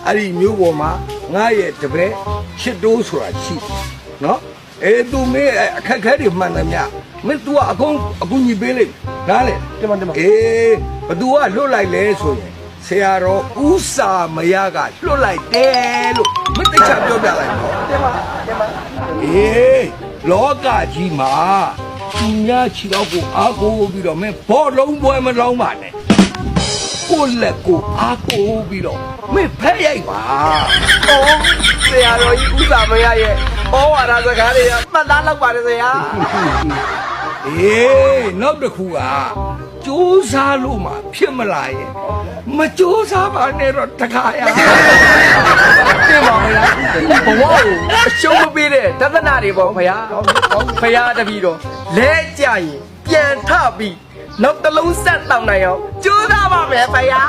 အဲ့ဒီမျိုးပေါ်မှာငါရဲ့တပည့်ချစ်တိုးဆိုတာရှိနော်သူမင်းအခက်ခဲတွေမှန်တယ်မြမင်း तू ကအကုန်ညီပေးလိုက်နားလေဘသူကလွတ်လိုက်လဲဆိုရင်ဆရာတော်ဥစာမရကလွတ်လိုက်တယ်လို့မသိချပြောပြလိုက်တော့လောကကြီးမှာသူများချီတော့ကိုအားကိုးပြီးတော့မင်းဘောလုံးပွဲမလောင်းပါနဲ့ကိုလက်ကိုအားကိုးပြီးတော့မင်းဖက်ရိုက်ပါဆရာတော်ကြီးဥစ္စာမရရဲ့ဩဝါဒစကားတွေကမှတ်သားလောက်ပါတယ်ဆရာ နောက်တစ်ခုကစူးစားလို့မှဖြစ်မလာရဲ့မစူးစားပါနဲ့တော့တခါရတင်ပါဗျာဘဝကိုအရှုံးမပေးတဲ့တသနာတွေပေါ့ဗျာဗျာတပည့်တော်လဲကြရင်ပြန်ထပြီးနောက်တစ်လုံးဆက်တောင်းနိုင်အောင်ကြိုးစားပါမယ်ဗျာ